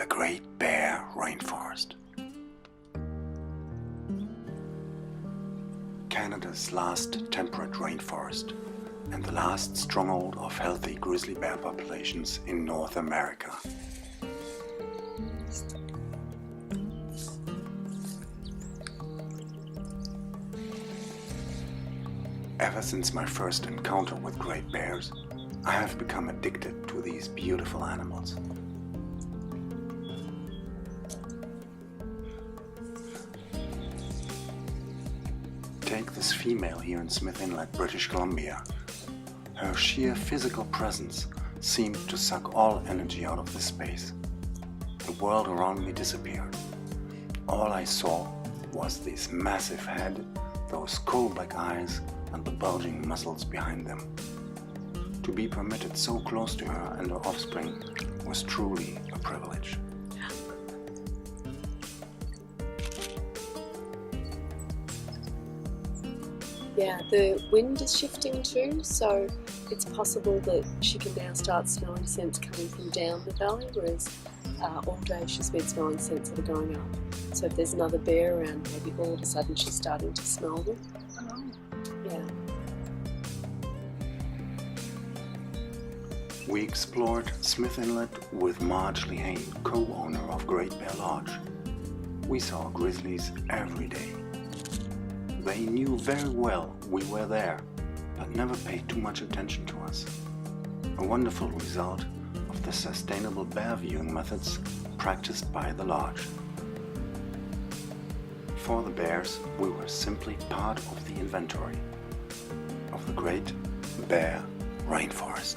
the Great Bear Rainforest. Canada's last temperate rainforest and the last stronghold of healthy grizzly bear populations in North America. Ever since my first encounter with great bears, I have become addicted to these beautiful animals. Take this female here in Smith Inlet, British Columbia. Her sheer physical presence seemed to suck all energy out of this space. The world around me disappeared. All I saw was this massive head, those coal-black eyes, and the bulging muscles behind them. To be permitted so close to her and her offspring was truly a privilege. Yeah, the wind is shifting too, so it's possible that she can now start smelling scents coming from down the valley, whereas all day she's been smelling scents that are going up. So if there's another bear around, maybe all of a sudden she's starting to smell them. Yeah. We explored Smith Inlet with Marge Lehane, co-owner of Great Bear Lodge. We saw grizzlies every day. They knew very well we were there, but never paid too much attention to us. A wonderful result of the sustainable bear viewing methods practiced by the lodge. For the bears, we were simply part of the inventory of the Great Bear Rainforest.